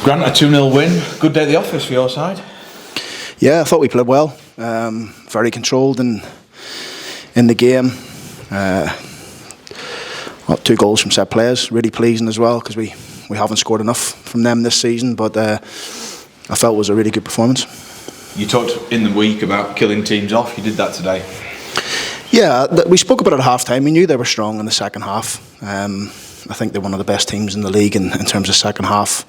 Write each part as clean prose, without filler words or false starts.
Grant, a 2-0 win. Good day at the office for your side. Yeah, I thought we played well. Very controlled in the game. 2 goals from set players. Really pleasing as well because we haven't scored enough from them this season. But I felt it was a really good performance. You talked in the week about killing teams off. You did that today. Yeah, we spoke about it at half time. We knew they were strong in the second half. I think they're one of the best teams in the league in terms of second half.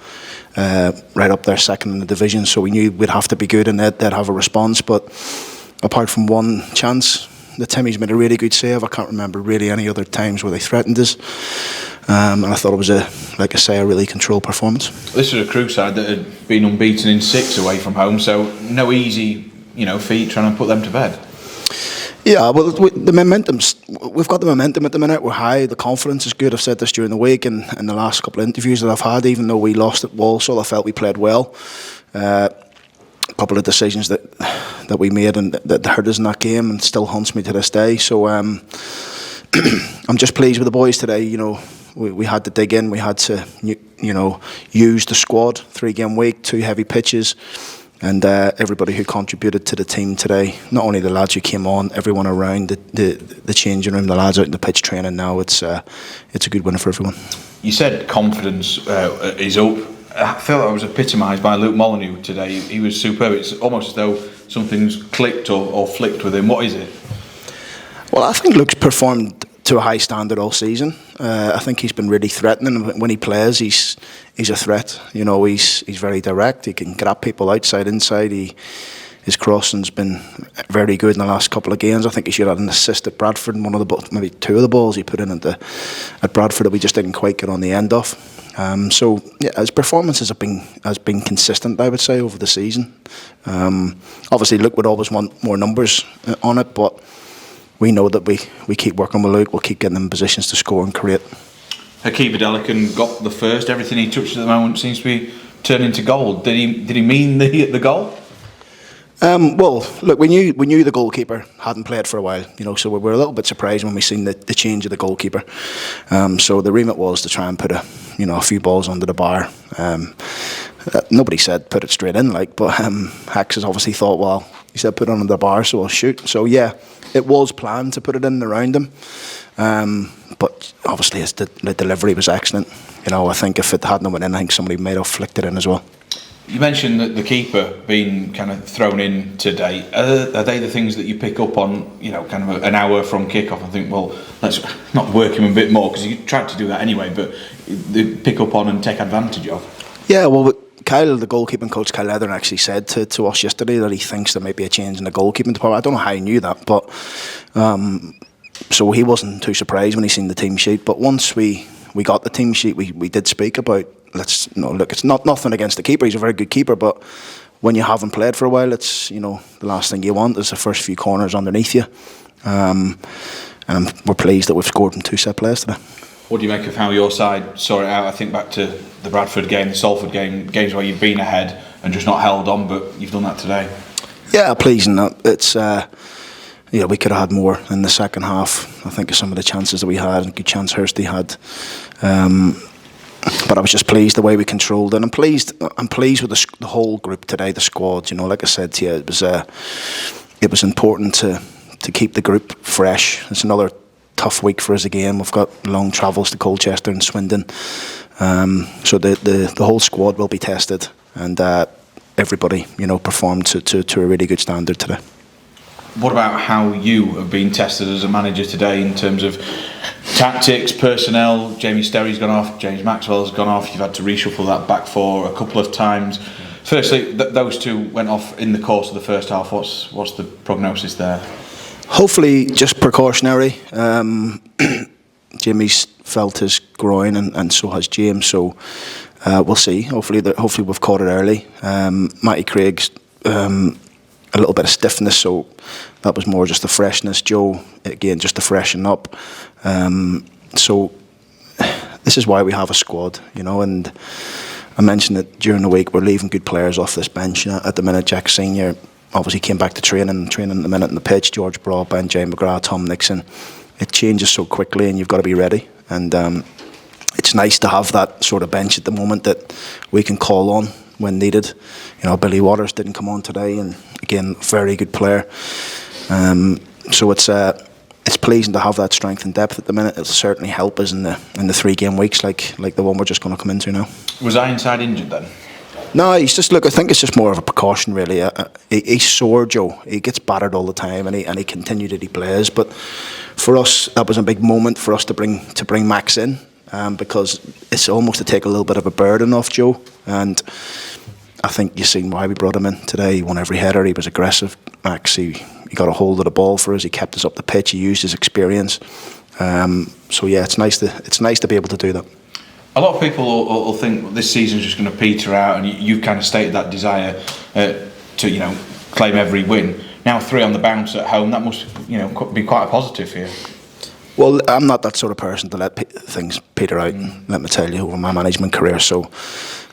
Right up there, second in the division. So we knew we'd have to be good and they'd have a response. But apart from one chance, the Timmy's made a really good save. I can't remember really any other times where they threatened us. And I thought it was a really controlled performance. This is a Crewe side that had been unbeaten in 6 away from home, so no easy, feat trying to put them to bed. Yeah, well, the momentum's. We've got the momentum at the minute. We're high. The confidence is good. I've said this during the week and in the last couple of interviews that I've had. Even though we lost at Walsall, I felt we played well. A couple of decisions that we made and that hurt us in that game and still haunts me to this day. So I'm just pleased with the boys today. We had to dig in. We had to use the squad. 3-game week, 2 heavy pitches. And everybody who contributed to the team today, not only the lads who came on, everyone around the changing room, the lads out in the pitch training now, it's a good win for everyone. You said confidence is up. I felt that was epitomised by Luke Molyneux today. He was superb. It's almost as though something's clicked or flicked with him. What is it? Well, I think Luke's performed to a high standard all season. I think he's been really threatening. When he plays, he's a threat. He's very direct. He can grab people outside, inside. His crossing's been very good in the last couple of games. I think he should have had an assist at Bradford in maybe 2 of the balls he put in at Bradford that we just didn't quite get on the end of. So yeah, his performance has been consistent, I would say, over the season. Obviously, Luke would always want more numbers on it, but we know that we keep working with Luke. We'll keep getting him in positions to score and create. Hakeem Adelican got the first. Everything he touches at the moment seems to be turning to gold. Did he mean the goal? Well, look, we knew the goalkeeper hadn't played for a while, so we were a little bit surprised when we seen the change of the goalkeeper. So the remit was to try and put a few balls under the bar. Nobody said put it straight in, but Hax has obviously thought, well, he said put it under the bar, so I'll shoot. So yeah, it was planned to put it in around him. But obviously the delivery was excellent. I think if it hadn't went in, I think somebody might have flicked it in as well. You mentioned that the keeper being kind of thrown in today. Are they the things that you pick up on, kind of an hour from kick-off and think, well, let's not work him a bit more, because you tried to do that anyway, but they pick up on and take advantage of? Yeah, well, Kyle, the goalkeeping coach, Kyle Leather, actually said to us yesterday that he thinks there might be a change in the goalkeeping department. I don't know how he knew that, but so he wasn't too surprised when he seen the team sheet. But once we got the team sheet, we did speak about, look, it's not nothing against the keeper. He's a very good keeper, but when you haven't played for a while, it's the last thing you want is the first few corners underneath you. And we're pleased that we've scored from 2 set players today. What do you make of how your side saw it out? I think back to the Bradford game, the Salford game, games where you've been ahead and just not held on, but you've done that today. Yeah, pleasing. It's we could have had more in the second half. I think of some of the chances that we had, a good chance Hursty had. But I was just pleased the way we controlled it. And I'm pleased with the whole group today, the squad. Like I said to you, it was important to keep the group fresh. It's another tough week for us again. We've got long travels to Colchester and Swindon. So the whole squad will be tested, and everybody performed to a really good standard today. What about how you have been tested as a manager today in terms of tactics, personnel? Jamie Sterry's gone off, James Maxwell's gone off. You've had to reshuffle that back four a couple of times. Firstly, those 2 went off in the course of the first half. What's the prognosis there? Hopefully just precautionary. Jimmy's felt his groin and so has James, so we'll see. Hopefully we've caught it early. Matty Craig's a little bit of stiffness, so that was more just the freshness. Joe, again, just to freshen up. So this is why we have a squad, and I mentioned that during the week we're leaving good players off this bench. At the minute, Jack Senior obviously came back to training at the minute on the pitch. George Broadbent, Jay McGrath, Tom Nixon. It changes so quickly, and you've got to be ready. And it's nice to have that sort of bench at the moment that we can call on when needed. Billy Waters didn't come on today, and again, very good player. So it's pleasing to have that strength and depth at the minute. It'll certainly help us in the 3-game weeks like the one we're just going to come into now. Was Ironside injured then? No, he's just I think it's just more of a precaution, really. He's sore, Joe. He gets battered all the time, and he continued that he plays. But for us, that was a big moment for us to bring Max in, because it's almost to take a little bit of a burden off Joe. And I think you've seen why we brought him in today. He won every header. He was aggressive. Max, he got a hold of the ball for us. He kept us up the pitch. He used his experience. So yeah, it's nice to be able to do that. A lot of people will think this season's just going to peter out, and you've kind of stated that desire to claim every win. Now 3 on the bounce at home, that must be quite a positive for you. Well, I'm not that sort of person to let things peter out. Let me tell you, over my management career. So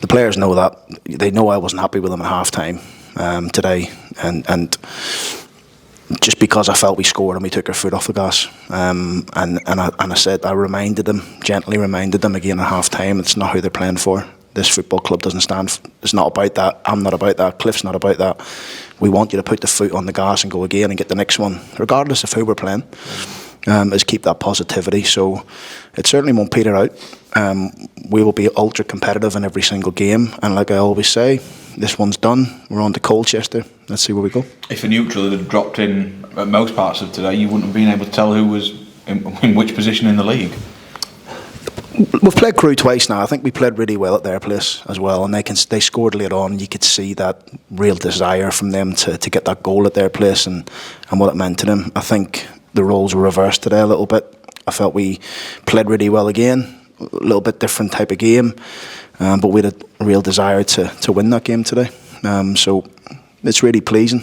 the players know that. They know I wasn't happy with them at half time today, and just because I felt we scored and we took our foot off the gas, and I said, I gently reminded them again at half time, it's not who they're playing for. This football club doesn't stand. It's not about that. I'm not about that. Cliff's not about that. We want you to put the foot on the gas and go again and get the next one, regardless of who we're playing. Is keep that positivity. So it certainly won't peter out. We will be ultra competitive in every single game, and like I always say, this one's done. We're on to Colchester. Let's see where we go. If a neutral had dropped in at most parts of today, you wouldn't have been able to tell who was in which position in the league. We've played Crewe twice now. I think we played really well at their place as well, and they scored later on. You could see that real desire from them to get that goal at their place and what it meant to them. I think the roles were reversed today a little bit. I felt we played really well again, a little bit different type of game, but we had a real desire to win that game today. So it's really pleasing.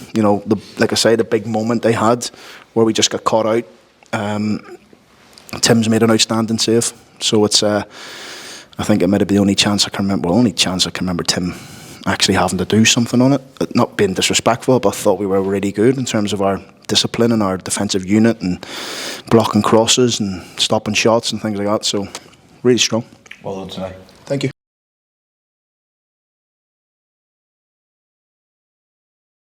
Like I say, the big moment they had where we just got caught out. Tim's made an outstanding save. So it's, I think it might have been the only chance I can remember Tim actually having to do something on it. Not being disrespectful, but I thought we were really good in terms of our discipline and our defensive unit and blocking crosses and stopping shots and things like that. So really strong. Well done today. Thank you.